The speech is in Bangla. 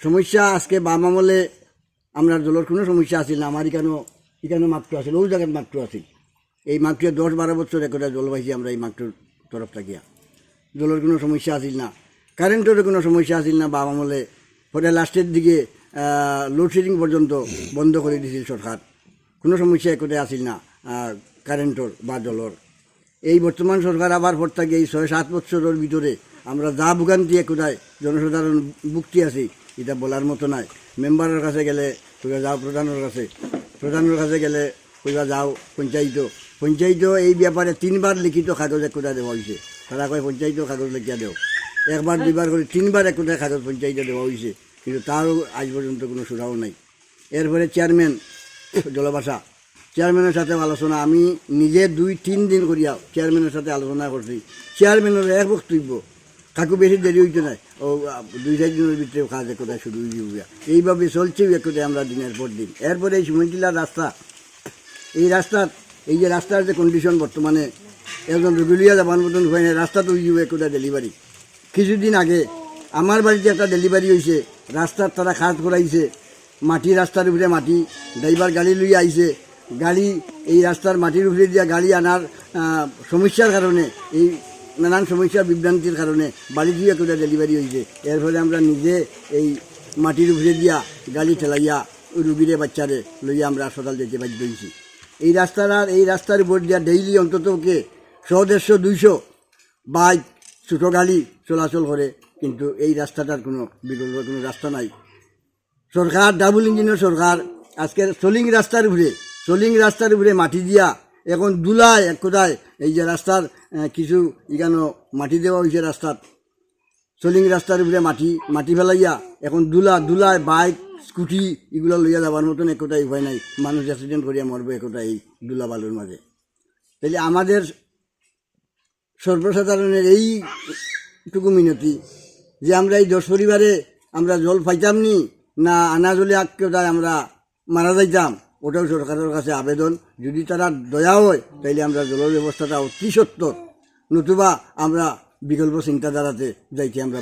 সমস্যা আজকে বাম আমলে আমরা জলের কোনো সমস্যা আছিল না। আমার এখানে মাত্র আছিল, ওই জায়গায় মাত্র আছিল। এই মাত্র 10-12 বছর একটা জল পাইছি আমরা এই মাত্রর তরফ থাকিয়া। জলের কোনো সমস্যা আছিল না, কারেন্টেরও কোনো সমস্যা আছিল না বাম আমলে। পরে লাস্টের দিকে লোডশেডিং পর্যন্ত বন্ধ করে দিয়েছিল সরকার। কোনো সমস্যা একটে আসিল না কারেন্টর বা জলর। এই বর্তমান সরকার আবার পর থেকে এই 6-7 বছরের ভিতরে আমরা যা ভোগান্তি একটাই জনসাধারণ ভুক্তি আছি এটা বলার মতো নাই। মেম্বারের কাছে গেলে কইবা যাও প্রধানের কাছে গেলে কইবা যাও পঞ্চায়েত এই ব্যাপারে 3বার লিখিত কাগজ একটা দেওয়া হয়েছে। তারা কয় পঞ্চায়েতের কাগজ লিখিয়া দেও, 1বার 2বার করে 3বার একটা কাগজ পঞ্চায়েতে দেওয়া হয়েছে, কিন্তু তারও আজ পর্যন্ত কোনো সুরাও নাই। এরপরে চেয়ারম্যান জলবাসা, চেয়ারম্যানের সাথে আলোচনা, আমি নিজে 2-3 দিন করিয়া চেয়ারম্যানের সাথে আলোচনা করছি। চেয়ারম্যানের এক বক্তব্য, কাকু বেশি দেরি হইতে নাই, ও 2-4 দিনের ভিতরে কাজ কোথায় শুরু হয়ে যাবে। এইভাবে চলছে কোথায় আমরা দিনের পর দিন। এরপরে এই সুমন্টিলার রাস্তা, এই যে রাস্তার যে কন্ডিশন বর্তমানে একজন রুগিলিয়া যাবার মতন হয় না। রাস্তা তো হয়ে যাবে কোথায় ডেলিভারি। কিছুদিন আগে আমার বাড়িতে একটা ডেলিভারি হয়েছে, রাস্তার তারা কাজ করাইছে, মাটি রাস্তার উপরে মাটি, ড্রাইভার গাড়ি লইয়া আইছে, গাড়ি এই রাস্তার মাটির উপরে দিয়া গাড়ি আনার সমস্যার কারণে, এই নানান সমস্যা বিভ্রান্তির কারণে বাড়ি দিয়ে একটা ডেলিভারি হয়েছে। এর ফলে আমরা নিজে এই মাটির উপরে দিয়া গাড়ি ঠেলাইয়া রুগীরে বাচ্চারে লইয়া আমরা হাসপাতাল যেতে বাধ্য হয়েছি। এই রাস্তার উপর দিয়া ডেইলি অন্তত 100-150-200 বাইক ছোটো গাড়ি চলাচল করে, কিন্তু এই রাস্তাটার কোনো বিকল্প কোনো রাস্তা নাই। সরকার ডাবল ইঞ্জিনের সরকার আজকে সোলিং রাস্তার উপরে মাটি দিয়া এখন দুলায় এক কোথায় এই যে রাস্তার কিছু এখানো মাটি দেওয়া হয়েছে রাস্তার, সোলিং রাস্তার উপরে মাটি ফেলাইয়া এখন দুলায় বাইক স্কুটি এগুলো লইয়া যাবার মতন একটাই উপায় নাই। মানুষ অ্যাক্সিডেন্ট করিয়া মরবে একটা এই দুলা বালুর মাঝে। তাইলে আমাদের সর্বসাধারণের এইটুকু মিনতি যে আমরা এই 10 পরিবারে আমরা জল পাইতাম নি না আনা জলে আঁকতে আমরা মারা যাইতাম, ওটাও সরকারের কাছে আবেদন। যদি তারা দয়া হয় তাইলে আমরা জলের ব্যবস্থাটা অতি সত্বর, নতুবা আমরা বিকল্প চিন্তাধারাতে যাইতে আমরা